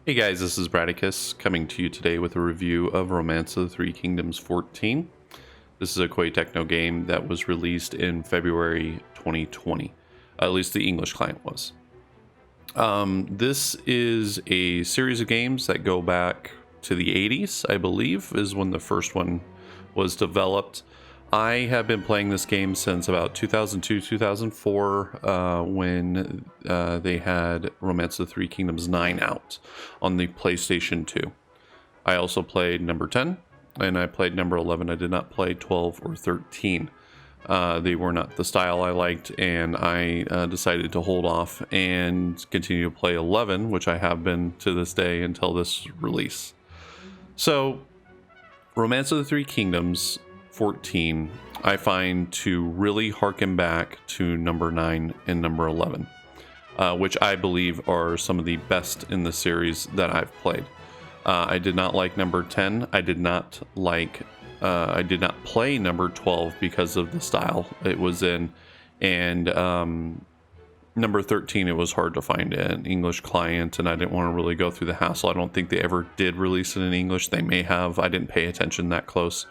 Hey guys, this is Bradicus coming to you today with a review of Romance of the Three Kingdoms 14. This is a Koei Techno game that was released in February 2020. At least the English client was. This is a series of games that go back to the 80s, I believe, is when the first one was developed. I have been playing this game since about 2002, 2004, when they had Romance of the Three Kingdoms 9 out on the PlayStation 2. I also played number 10, and I played number 11. I did not play 12 or 13. They were not the style I liked, and I decided to hold off and continue to play 11, which I have been to this day until this release. So, Romance of the Three Kingdoms 14, I find to really harken back to number 9 and number 11, which I believe are some of the best in the series that I've played. I did not like number 10. I did not play number 12 because of the style it was in, and number 13, it was hard to find an English client, and I didn't want to really go through the hassle. I don't think they ever did release it in English. They may have. I didn't pay attention that close.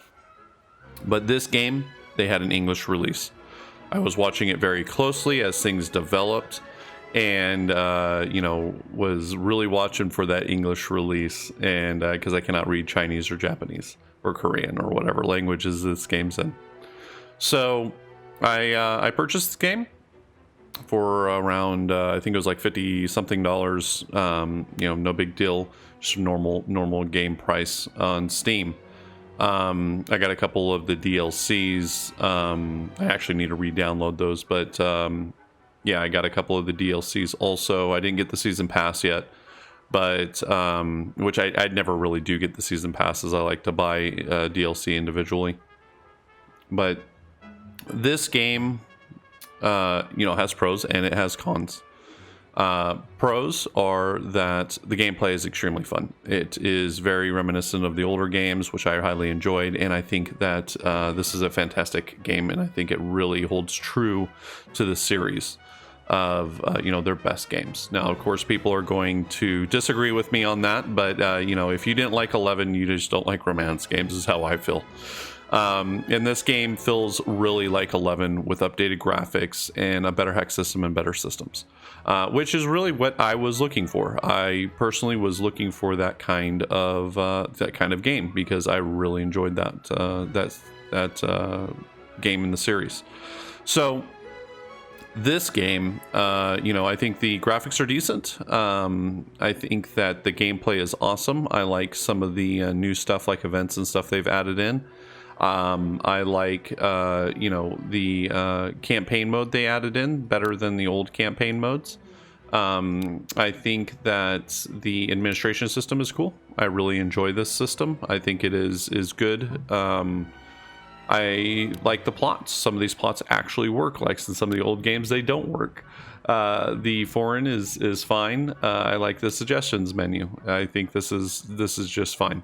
But this game, they had an English release. I was watching it very closely as things developed, and was really watching for that English release, and because I cannot read Chinese or Japanese or Korean or whatever languages this game's in. So I purchased this game for around I think it was like $50 something. No big deal, just normal game price on Steam. I got a couple of the DLCs. I actually need to re-download those, but yeah, I got a couple of the DLCs also. I didn't get the season pass yet, but which I never really do get the season passes. I like to buy DLC individually. But this game, has pros and it has cons. Pros are that the gameplay is extremely fun. It is very reminiscent of the older games, which I highly enjoyed, and I think that this is a fantastic game, and I think it really holds true to the series of their best games. Now, of course, people are going to disagree with me on that, but if you didn't like 11, you just don't like romance games, is how I feel. And this game feels really like 11 with updated graphics and a better hex system and better systems, which is really what I was looking for. I personally was looking for that kind of game because I really enjoyed that game in the series. So this game, I think the graphics are decent. I think that the gameplay is awesome. I like some of the new stuff, like events and stuff they've added in. I like, the campaign mode they added in better than the old campaign modes. I think that the administration system is cool. I really enjoy this system. I think it is good. I like the plots. Some of these plots actually work, like in some of the old games they don't work. The foreign is fine. I like the suggestions menu. I think this is just fine.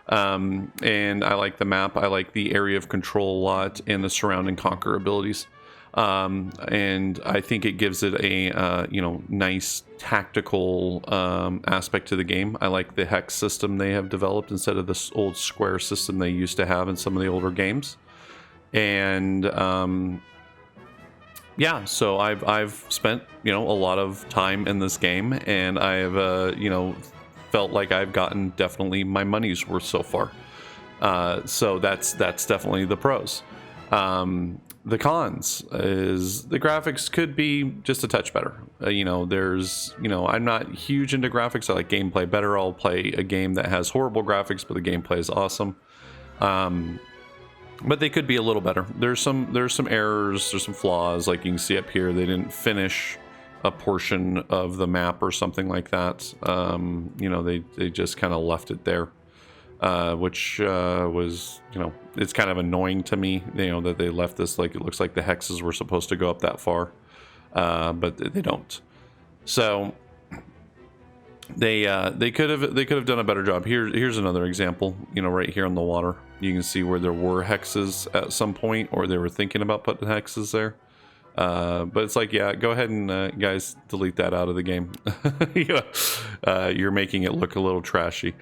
And I like the map. I like the area of control a lot and the surround and conquer abilities. And I think it gives it a nice tactical aspect to the game. I like the hex system they have developed instead of this old square system they used to have in some of the older games. And so I've spent a lot of time in this game, and I've felt like I've gotten definitely my money's worth so far. So that's definitely the pros. The cons is the graphics could be just a touch better. I'm not huge into graphics. I like gameplay better. I'll play a game that has horrible graphics, but the gameplay is awesome. But they could be a little better. There's some errors, there's some flaws. Like you can see up here, they didn't finish a portion of the map or something like that. They just kind of left it there, which was, it's kind of annoying to me, that they left this like it looks like the hexes were supposed to go up that far, but they don't. So they could have done a better job. Here's another example. Right here on the water, you can see where there were hexes at some point, or they were thinking about putting hexes there. But it's like, yeah, go ahead and guys, delete that out of the game. You're making it look a little trashy.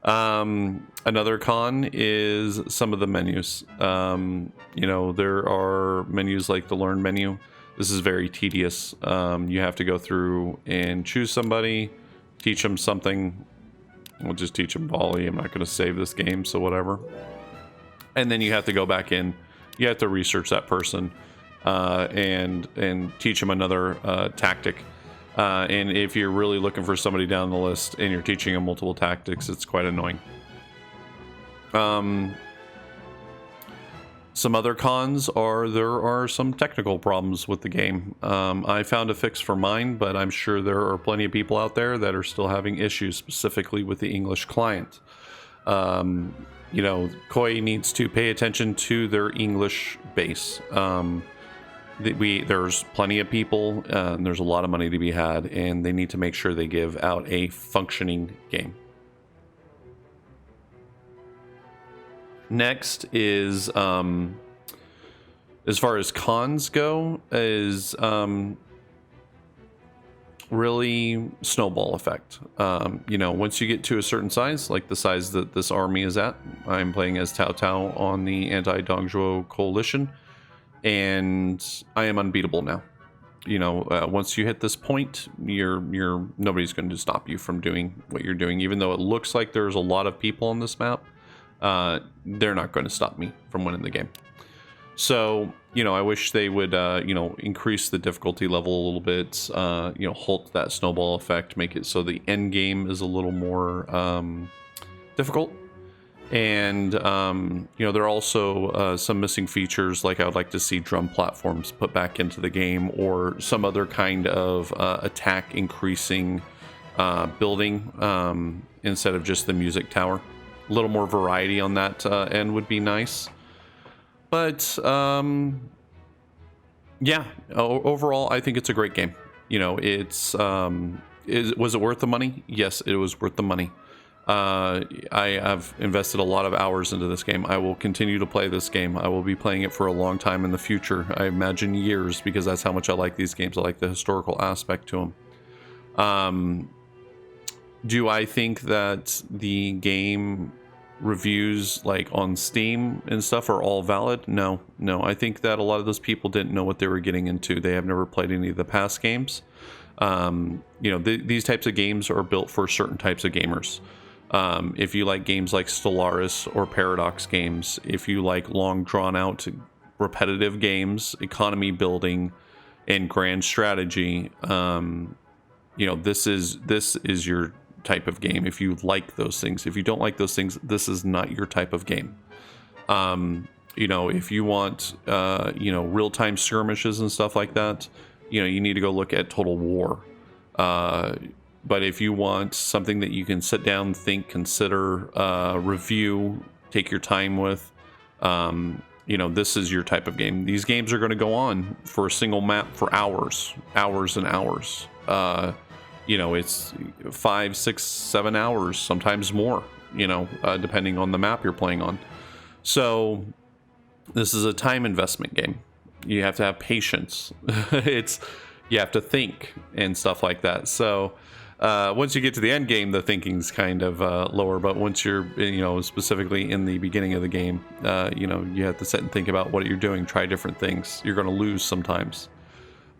Another con is some of the menus. There are menus like the learn menu. This is very tedious. You have to go through and choose somebody, teach them something. We'll just teach them volley. I'm not going to save this game, so whatever. And then you have to go back in. You have to research that person and teach them another tactic. And if you're really looking for somebody down the list and you're teaching them multiple tactics, it's quite annoying. Some other cons are there are some technical problems with the game. I found a fix for mine, but I'm sure there are plenty of people out there that are still having issues, specifically with the English client. Koei needs to pay attention to their English base. There's plenty of people, and there's a lot of money to be had, and they need to make sure they give out a functioning game. Next is, as far as cons go, is really snowball effect. Once you get to a certain size, like the size that this army is at, I'm playing as Tao Tao on the Anti-Dongzhuo Coalition, and I am unbeatable now. Once you hit this point, nobody's going to stop you from doing what you're doing. Even though it looks like there's a lot of people on this map, they're not going to stop me from winning the game. So, I wish they would, increase the difficulty level a little bit, halt that snowball effect, make it so the end game is a little more difficult. And, there are also some missing features, like I would like to see drum platforms put back into the game, or some other kind of attack increasing building instead of just the music tower. A little more variety on that end would be nice. But, overall, I think it's a great game. Was it worth the money? Yes, it was worth the money. I have invested a lot of hours into this game. I will continue to play this game. I will be playing it for a long time in the future. I imagine years, because that's how much I like these games. I like the historical aspect to them. Do I think that the game reviews like on Steam and stuff are all valid? No. I think that a lot of those people didn't know what they were getting into. They have never played any of the past games. These types of games are built for certain types of gamers. If you like games like Stellaris or Paradox games, if you like long drawn out repetitive games, economy building, and grand strategy, this is your type of game. If you like those things, if you don't like those things, this is not your type of game. If you want real-time skirmishes and stuff like that, you need to go look at Total War. But if you want something that you can sit down, think, consider, review, take your time with, this is your type of game. These games are going to go on for a single map for hours and hours. It's 5, 6, 7 hours, sometimes more, depending on the map you're playing on. So this is a time investment game. You have to have patience. You have to think and stuff like that. So once you get to the end game, the thinking's kind of lower. But once you're, specifically in the beginning of the game, you have to sit and think about what you're doing, try different things. You're going to lose sometimes.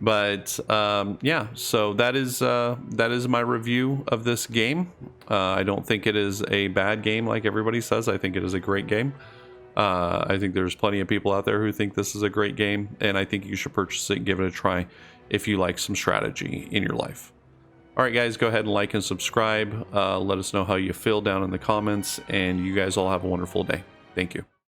But so that is my review of this game. I don't think it is a bad game like everybody says. I think it is a great game. I think there's plenty of people out there who think this is a great game, and I think you should purchase it and give it a try if you like some strategy in your life. All right, guys, go ahead and like and subscribe. Let us know how you feel down in the comments, and you guys all have a wonderful day. Thank you.